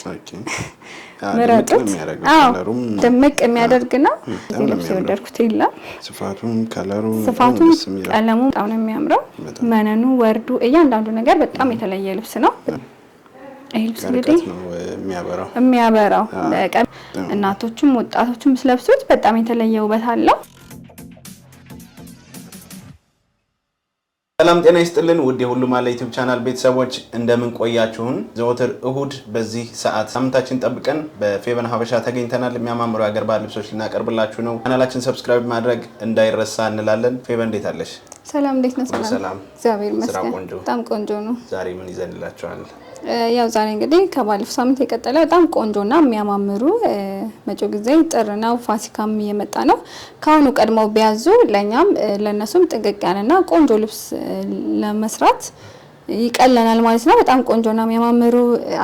ኦኬ ምረጡት ከለሩም ደመቅ የሚያደርግና ልብስ ወደድኩት ይላል ስፋቱም ከለሩ ስፋቱም ቀለሙ በጣም ነው የሚያምረው መነኑ ወርዱ እያንዳንዱ ነገር በጣም የተለየ ልብስ ነው ልብስ እንግዲህ የሚያበራው እናቶችም ወጣቶችም ስለብሱት በጣም የተለየ ውበት አለው ሰላም ጤና ይስጥልን ውድ የሁሉም አለ ዩቲዩብ ቻናል ቤተሰቦች እንደምን ቆያችሁን ዘወትር እሁድ በዚህ ሰዓት ሳምንታችን ጠብቀን በፌቨን ሀበሻ ተገኝተናል የሚያማምሩ የሀገር ባህል ልብሶች ልናቀርብላችሁ ነው ቻናላችን ሰብስክራይብ ማድረግ እንዳይረሳ እንላለን ፌቨን እንዴት አለሽ ሰላም እንዴት ነሽ ሰላም እግዚአብሔር ይመስገን በጣም ቆንጆ ነው ዛሬ ምን ይዘንላችኋል ያው ዛሬ እንግዲህ ከባለፈው ሳምንት የቀጠለ በጣም ቆንጆና የሚያማምሩ መጪው ጊዜ ጥርናው ፋሲካም እየመጣ ነው ካሁኑ ቀድመው ቢያዙ ለኛም ለነሱም ጥንቅቅ ያለና ቆንጆ ልብስ ለመስራት ይቀለናል ማለት ነው በጣም ቆንጆና የሚያማምሩ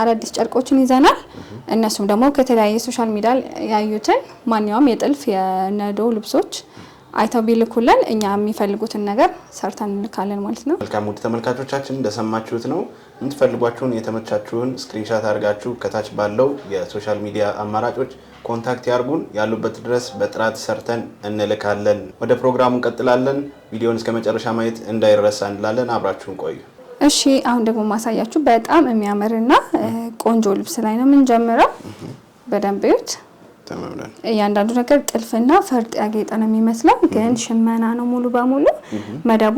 አዳዲስ ጨርቆችን ይዘናል እነሱም ደግሞ ከተለያየ ሶሻል ሚዲያ ያዩትን ማንኛውም የጥልፍ የነዶ ልብሶች አይተው ቢልኩልን እኛ የሚፈልጉትን ነገር ሰርተን እንልካለን ማለት ነው መልካም ውድ ተመልካቾቻችን እንደሰማችሁት ነው እንትፈልጓችሁን የተመቻችሁን ስክሪንሻት አድርጋችሁ ከታች ባለው የሶሻል ሚዲያ አማራጮች ኮንታክት ያርጉን ያሉበት ድረስ በጥራት ሰርተን እንልካለን ወደ ፕሮግራሙ እንቀጥላለን ቪዲዮውን እስከመጨረሻ ማየት እንዳይረሳ እንላለን አብራችሁን ቆዩ እሺ አሁን ደግሞ ማሳያችሁ በጣም የሚያምርና ቆንጆ ልብስ ላይ ነው የምንጀምረው በደንብ ይዩት ተማምነን እያንዳንዱ ነገር ጥልፍና ፈርጥ ያጌጠ ነው የሚመስለው ግን ሽመና ነው ሙሉ በሙሉ መደቡ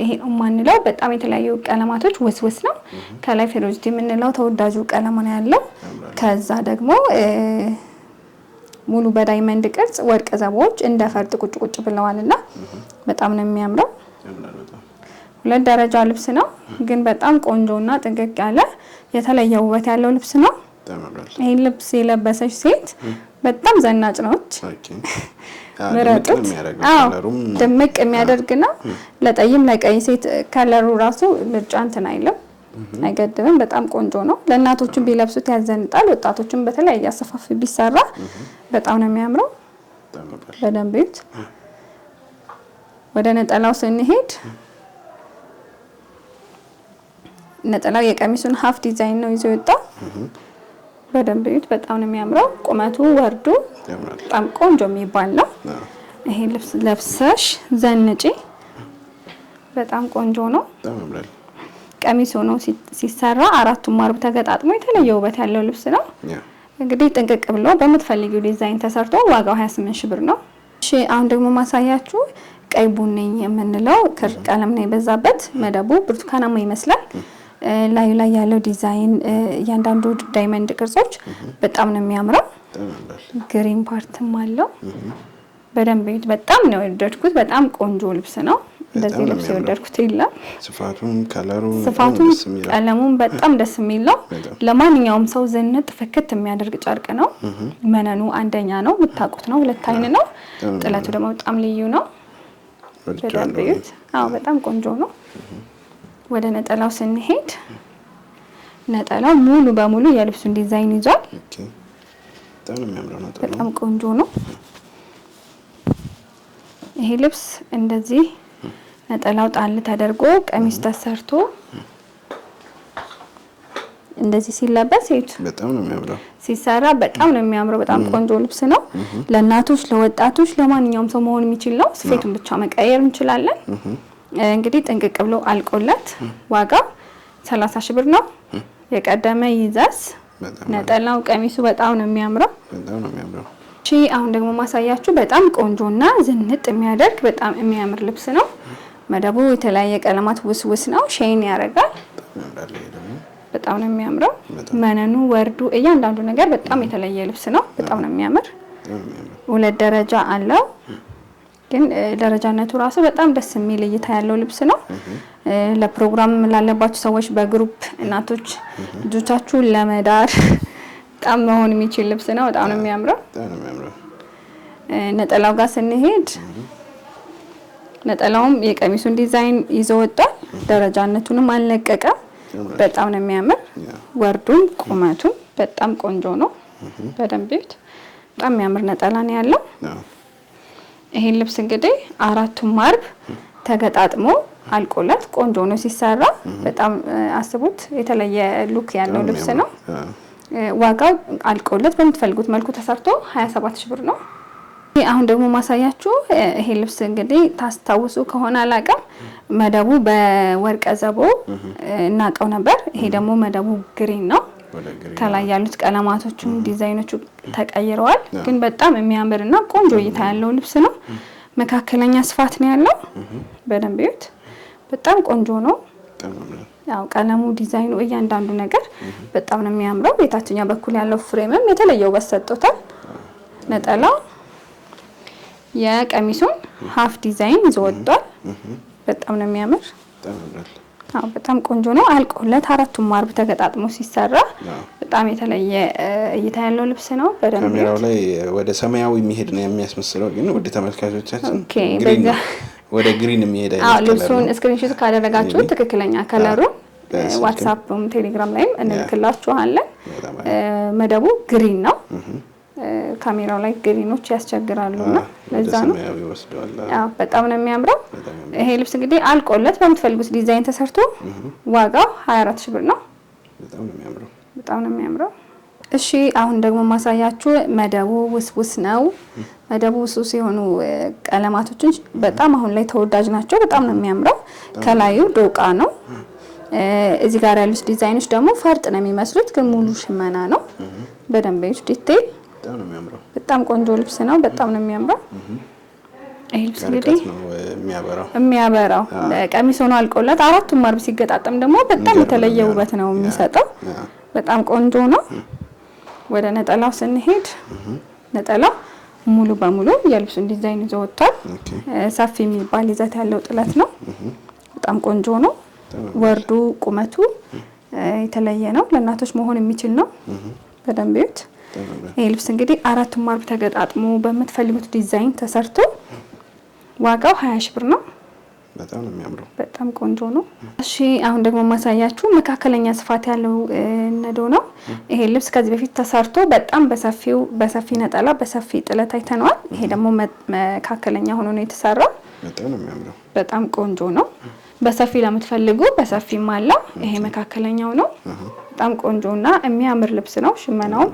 ይሄ ማንለው በጣም የተለያዩ ቀለማቶች ወስወስ ነው ከላይ ፌሮዚቲ የምንለው ተወዳጁ ቀለም ነው ያለው ከዛ ደግሞ ሙሉ በዳይመንድ ቅርጽ ወርቅ ዘቦች እንደ ፈርጥ ቁጭ ቁጭ ብለዋልና በጣም ነው የሚያምረው ሁለት ደረጃ ልብስ ነው ግን በጣም ቆንጆና ጥንቅቅ ያለ የተለየ ውበት ያለው ልብስ ነው ይሄ ልብስ የለበሰች ሴት በጣም ዘናጭ ነች ምረጡት ደመቅ የሚያደርግና ለጠይም ለቀይ ሴት ከለሩ ራሱ ምርጫ እንትን አይልም አይገድብም በጣም ቆንጆ ነው ለእናቶችም ቢለብሱት ያዘንጣል ወጣቶችም በተለያየ አሰፋፍ ቢሰራ በጣም ነው የሚያምረው በደንብ ይት ወደ ነጠላው ስንሄድ ነጠላው የቀሚሱን ሀፍ ዲዛይን ነው ይዞ የወጣው በደንብ ይት በጣም ነው የሚያምረው ቁመቱ ወርዱ በጣም ቆንጆ የሚባል ነው ይሄ ልብስ ለብሰሽ ዘንጪ በጣም ቆንጆ ነው ቀሚስ ሆኖ ሲሰራ አራቱም ማርብ ተገጣጥሞ የተለየ ውበት ያለው ልብስ ነው እንግዲህ ጥንቅቅ ብሎ በመትፈልጊው ዲዛይን ተሰርቶ ዋጋው 28000 ብር ነው እሺ አሁን ደግሞ ማሳያችሁ ቀይ ቡኒ የምንለው ክር ቀለም ነው የበዛበት መደቡ ብርቱካናማ ይመስላል ላዩ ላይ ያለው ዲዛይን ያንዳንዱ ዳይመንድ ቅርጾች በጣም ነው የሚያምረው ግሪን ፓርትም አለው በደንብ በጣም ነው ወደድኩት በጣም ቆንጆ ልብስ ነው እንደዚህ ልብስ ወደድኩት ይላል ስፋቱም ከለሩ ቀለሙም በጣም ደስ የሚል ነው ለማንኛውም ሰው ዘንጥ ፍክት የሚያደርግ ጨርቅ ነው መነኑ አንደኛ ነው የምታውቁት ነው ሁለት አይን ነው ጥለቱ ደግሞ በጣም ልዩ ነው በደንብ በጣም ቆንጆ ነው ወደ ነጠላው ስንሄድ ነጠላው ሙሉ በሙሉ የልብሱን ዲዛይን ይዟል በጣም ቆንጆ ነው ይሄ ልብስ እንደዚህ ነጠላው ጣል ተደርጎ ቀሚስ ተሰርቶ እንደዚህ ሲለበስ በጣም ነው የሚያምረው ሲሰራ በጣም ነው የሚያምረው በጣም ቆንጆ ልብስ ነው ለእናቶች ለወጣቶች ለማንኛውም ሰው መሆን የሚችል ነው ስፌቱን ብቻ መቀየር እንችላለን እንግዲህ ጥንቅቅ ብሎ አልቆለት ዋጋው 30000 ብር ነው የቀደመ ይዛስ ነጠላው ቀሚሱ በጣም ነው የሚያምረው እሺ አሁን ደግሞ ማሳያችሁ በጣም ቆንጆና ዝንጥ የሚያደርግ በጣም የሚያምር ልብስ ነው መደቡ የተለያየ ቀለማት ውስውስ ነው ሼን ያደርጋል በጣም ነው የሚያምረው መነኑ ወርዱ እያንዳንዱ ነገር በጣም የተለየ ልብስ ነው በጣም ነው የሚያምር ሁለት ደረጃ አለው ግን ደረጃነቱ ራሱ በጣም ደስ የሚል እይታ ያለው ልብስ ነው ለፕሮግራም ላለባችሁ ሰዎች በግሩፕ እናቶች ልጆቻችሁ ለመዳር በጣም መሆን የሚችል ልብስ ነው በጣም ነው የሚያምረው ነጠላው ጋር ስንሄድ ነጠላውም የቀሚሱን ዲዛይን ይዞ ወጣል ደረጃነቱንም አልለቀቀም በጣም ነው የሚያምር ወርዱም ቁመቱም በጣም ቆንጆ ነው በደንብ በጣም የሚያምር ነጠላ ነው ያለው ይሄ ልብስ እንግዲህ አራቱም ማርብ ተገጣጥሞ አልቆለት ቆንጆ ነው ሲሰራ በጣም አስቡት የተለየ ሉክ ያለው ልብስ ነው ዋጋው አልቆለት በምትፈልጉት መልኩ ተሰርቶ 27 ሺህ ብር ነው። አሁን ደግሞ ማሳያችሁ ይሄ ልብስ እንግዲህ ታስታውሱ ከሆነ አላውቅም መደቡ በወርቀ ዘቦ እናቀው ነበር። ይሄ ደግሞ መደቡ ግሪን ነው። ከላይ ያሉት ቀለማቶቹም ዲዛይኖቹ ተቀይረዋል። ግን በጣም የሚያምርና ቆንጆ እይታ ያለው ልብስ ነው። መካከለኛ ስፋት ነው ያለው። በደንብ እዩት። በጣም ቆንጆ ነው። ያው ቀለሙ ዲዛይኑ እያንዳንዱ ነገር በጣም ነው የሚያምረው። የታችኛው በኩል ያለው ፍሬምም የተለየ ውበት ሰጥቶታል። ነጠላው የቀሚሱን ሀፍ ዲዛይን ይዞ ወጥቷል። በጣም ነው የሚያምር። አዎ በጣም ቆንጆ ነው። አልቆለት አራቱም ማርብ ተገጣጥሞ ሲሰራ በጣም የተለየ እይታ ያለው ልብስ ነው። በደንብ ካሜራው ላይ ወደ ሰማያዊ የሚሄድ ነው የሚያስመስለው፣ ግን ወደ ተመልካቾቻችን ወደ ግሪን የሚሄድ አይነት ከለር ነው። ልብሱን ስክሪንሾት ካደረጋችሁ ትክክለኛ ከለሩን ዋትስአፕም ቴሌግራም ላይም እንልክላችኋለን። መደቡ ግሪን ነው። ካሜራው ላይ ግሪኖች ያስቸግራሉና ለዛ ነው። አዎ በጣም ነው የሚያምረው። ይሄ ልብስ እንግዲህ አልቆለት በምትፈልጉት ዲዛይን ተሰርቶ ዋጋው 24 ሺህ ብር ነው። በጣም ነው የሚያምረው። እሺ አሁን ደግሞ ማሳያችሁ መደቡ ውስውስ ነው። መደቡ ውስውስ የሆኑ ቀለማቶችን በጣም አሁን ላይ ተወዳጅ ናቸው። በጣም ነው የሚያምረው። ከላዩ ዶቃ ነው። እዚህ ጋር ያሉት ዲዛይኖች ደግሞ ፈርጥ ነው የሚመስሉት፣ ግን ሙሉ ሽመና ነው። በደንብ ይሁት ዲቴል በጣም ቆንጆ ልብስ ነው። በጣም ነው የሚያምረው። ይሄ ልብስ እንግዲህ የሚያበራው ቀሚስ ሆኖ አልቆለት አራቱም ማርብ ሲገጣጠም ደግሞ በጣም የተለየ ውበት ነው የሚሰጠው። በጣም ቆንጆ ነው። ወደ ነጠላው ስንሄድ ነጠላው ሙሉ በሙሉ የልብሱን ዲዛይን ይዞ ወጥቷል። ሰፊ የሚባል ይዘት ያለው ጥለት ነው። በጣም ቆንጆ ነው። ወርዱ ቁመቱ የተለየ ነው። ለእናቶች መሆን የሚችል ነው። በደንብ ይዩት። ይሄ ልብስ እንግዲህ አራቱም ማርብ ተገጣጥሞ በምትፈልጉት ዲዛይን ተሰርቶ ዋጋው 20 ሺህ ብር ነው። በጣም ነው የሚያምረው። በጣም ቆንጆ ነው። እሺ አሁን ደግሞ ማሳያችሁ መካከለኛ ስፋት ያለው ነዶ ነው። ይሄ ልብስ ከዚህ በፊት ተሰርቶ በጣም በሰፊ ነጠላ በሰፊ ጥለት አይተነዋል። ይሄ ደግሞ መካከለኛ ሆኖ ነው የተሰራው። በጣም ነው የሚያምረው። በጣም ቆንጆ ነው። በሰፊ ለምትፈልጉ በሰፊም አለው። ይሄ መካከለኛው ነው። በጣም ቆንጆና የሚያምር ልብስ ነው። ሽመናው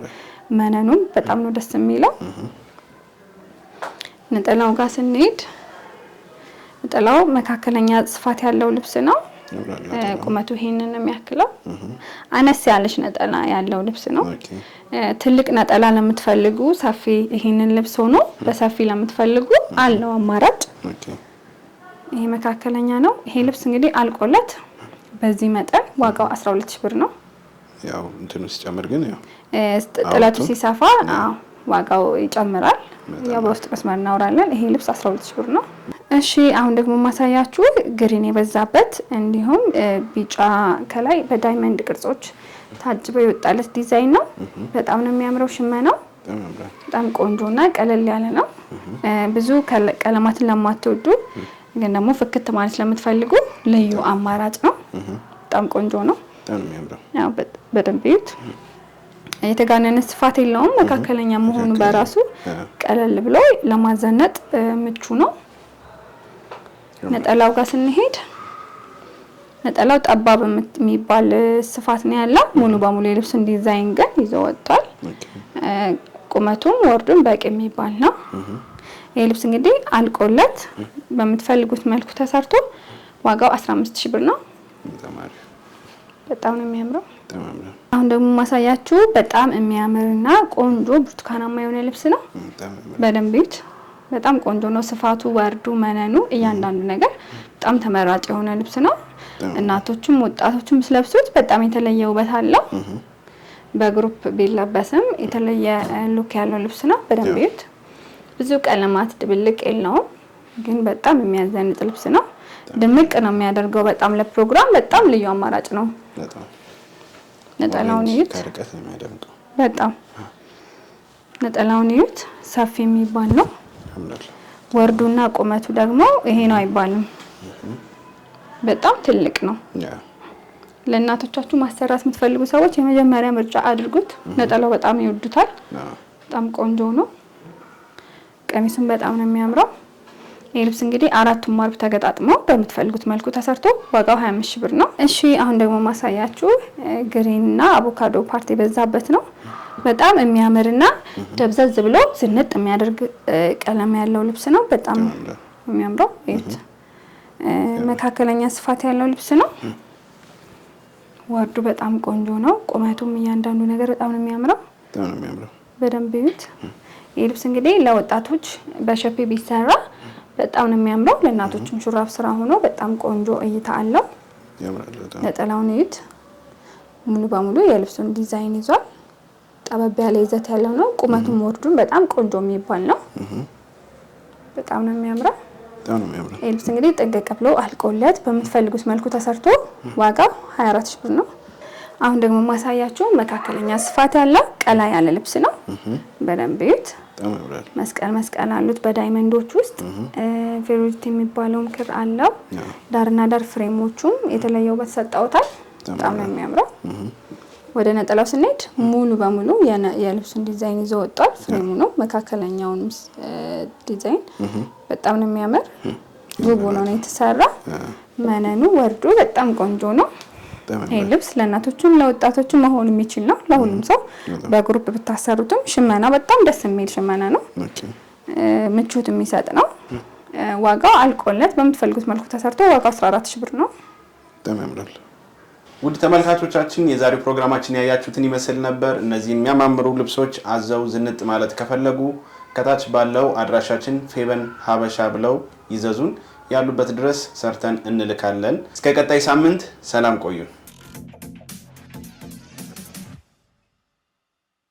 መነኑም በጣም ነው ደስ የሚለው። ነጠላው ጋር ስንሄድ ነጠላው መካከለኛ ስፋት ያለው ልብስ ነው። ቁመቱ ይሄንን የሚያክለው አነስ ያለች ነጠላ ያለው ልብስ ነው። ትልቅ ነጠላ ለምትፈልጉ ሰፊ ይሄንን ልብስ ሆኖ በሰፊ ለምትፈልጉ አለው አማራጭ። ይሄ መካከለኛ ነው። ይሄ ልብስ እንግዲህ አልቆለት በዚህ መጠን ዋጋው 12 ሺህ ብር ነው። ያው እንትኑ ሲጨምር ግን ያው ጥለቱ ሲሰፋ ዋጋው ይጨምራል። ያው በውስጥ መስመር እናወራለን። ይሄ ልብስ 12 ሺህ ብር ነው። እሺ አሁን ደግሞ ማሳያችሁ ግሪን የበዛበት እንዲሁም ቢጫ ከላይ በዳይመንድ ቅርጾች ታጅበው የወጣለት ዲዛይን ነው። በጣም ነው የሚያምረው። ሽመናው በጣም ቆንጆና ቀለል ያለ ነው። ብዙ ቀለማትን ለማትወዱ ግን ደግሞ ፍክት ማለት ለምትፈልጉ ልዩ አማራጭ ነው። በጣም ቆንጆ ነው። በጣም የሚያምረው። ያው በደንብ ይዩት። የተጋነነ ስፋት የለውም። መካከለኛ መሆኑ በራሱ ቀለል ብሎ ለማዘነጥ ምቹ ነው። ነጠላው ጋር ስንሄድ ነጠላው ጠባብ የሚባል ስፋት ነው ያለው። ሙሉ በሙሉ የልብሱን ዲዛይን ግን ይዞ ወጥቷል። ቁመቱም ወርዱም በቂ የሚባል ነው። ይሄ ልብስ እንግዲህ አልቆለት በምትፈልጉት መልኩ ተሰርቶ ዋጋው 15 ሺህ ብር ነው። በጣም ነው የሚያምረው። አሁን ደግሞ ማሳያችሁ በጣም የሚያምርና ቆንጆ ብርቱካናማ የሆነ ልብስ ነው። በደንብ ይዩት። በጣም ቆንጆ ነው። ስፋቱ፣ ወርዱ፣ መነኑ እያንዳንዱ ነገር በጣም ተመራጭ የሆነ ልብስ ነው። እናቶችም ወጣቶችም ስለብሱት በጣም የተለየ ውበት አለው። በግሩፕ ቢለበስም የተለየ ሉክ ያለው ልብስ ነው። በደንብ ይዩት። ብዙ ቀለማት ድብልቅ የለውም፣ ግን በጣም የሚያዘንጥ ልብስ ነው። ድምቅ ነው የሚያደርገው። በጣም ለፕሮግራም በጣም ልዩ አማራጭ ነው። ነጠላውን ይዩት። በጣም ነጠላውን ይዩት። ሰፊ የሚባል ነው። ወርዱና ቁመቱ ደግሞ ይሄ ነው አይባልም። በጣም ትልቅ ነው። ለእናቶቻችሁ ማሰራት የምትፈልጉ ሰዎች የመጀመሪያ ምርጫ አድርጉት። ነጠላው በጣም ይወዱታል። በጣም ቆንጆ ነው። ቀሚሱን በጣም ነው የሚያምረው። ይህ ልብስ እንግዲህ አራቱም ማርብ ተገጣጥሞ በምትፈልጉት መልኩ ተሰርቶ ዋጋው 25 ሺህ ብር ነው። እሺ አሁን ደግሞ ማሳያችሁ ግሪንና አቮካዶ ፓርቲ በዛበት ነው። በጣም የሚያምርና ደብዘዝ ብሎ ዝንጥ የሚያደርግ ቀለም ያለው ልብስ ነው። በጣም የሚያምረው እዩት። መካከለኛ ስፋት ያለው ልብስ ነው። ወርዱ በጣም ቆንጆ ነው። ቁመቱም እያንዳንዱ ነገር በጣም ነው የሚያምረው። በደንብ እዩት። ይህ ልብስ እንግዲህ ለወጣቶች በሸፔ ቢሰራ በጣም ነው የሚያምረው። ለእናቶችም ሹራብ ስራ ሆኖ በጣም ቆንጆ እይታ አለው። ነጠላውን እዩት። ሙሉ በሙሉ የልብሱን ዲዛይን ይዟል። ጠበብ ያለ ይዘት ያለው ነው። ቁመቱም ወርዱም በጣም ቆንጆ የሚባል ነው። በጣም ነው የሚያምረው። ይህ ልብስ እንግዲህ ጥንቅቅ ብሎ አልቆለት በምትፈልጉት መልኩ ተሰርቶ ዋጋው 24 ሺህ ብር ነው። አሁን ደግሞ ማሳያችሁ መካከለኛ ስፋት ያለው ቀላ ያለ ልብስ ነው። በደንብ እዩት። መስቀል አሉት በዳይመንዶች ውስጥ ቬሎሲቲ የሚባለውም ክር አለው። ዳርና ዳር ፍሬሞቹም የተለየ ውበት ሰጣውታል። በጣም ነው የሚያምረው። ወደ ነጠላው ስንሄድ ሙሉ በሙሉ የልብሱን ዲዛይን ይዞ ወጣል። ፍሬሙ ነው መካከለኛውን ዲዛይን በጣም ነው የሚያምር። ውብ ሆኖ ነው የተሰራ። መነኑ ወርዱ በጣም ቆንጆ ነው። ይህ ልብስ ለእናቶችም ለወጣቶችም መሆን የሚችል ነው። ለሁሉም ሰው በግሩፕ ብታሰሩትም ሽመና በጣም ደስ የሚል ሽመና ነው። ምቾት የሚሰጥ ነው። ዋጋው አልቆለት በምትፈልጉት መልኩ ተሰርቶ ዋጋው 14 ሺህ ብር ነው። በጣም ያምራል። ውድ ተመልካቾቻችን የዛሬው ፕሮግራማችን ያያችሁትን ይመስል ነበር። እነዚህ የሚያማምሩ ልብሶች አዘው ዝንጥ ማለት ከፈለጉ ከታች ባለው አድራሻችን ፌበን ሀበሻ ብለው ይዘዙን። ያሉበት ድረስ ሰርተን እንልካለን። እስከ ቀጣይ ሳምንት ሰላም ቆዩን።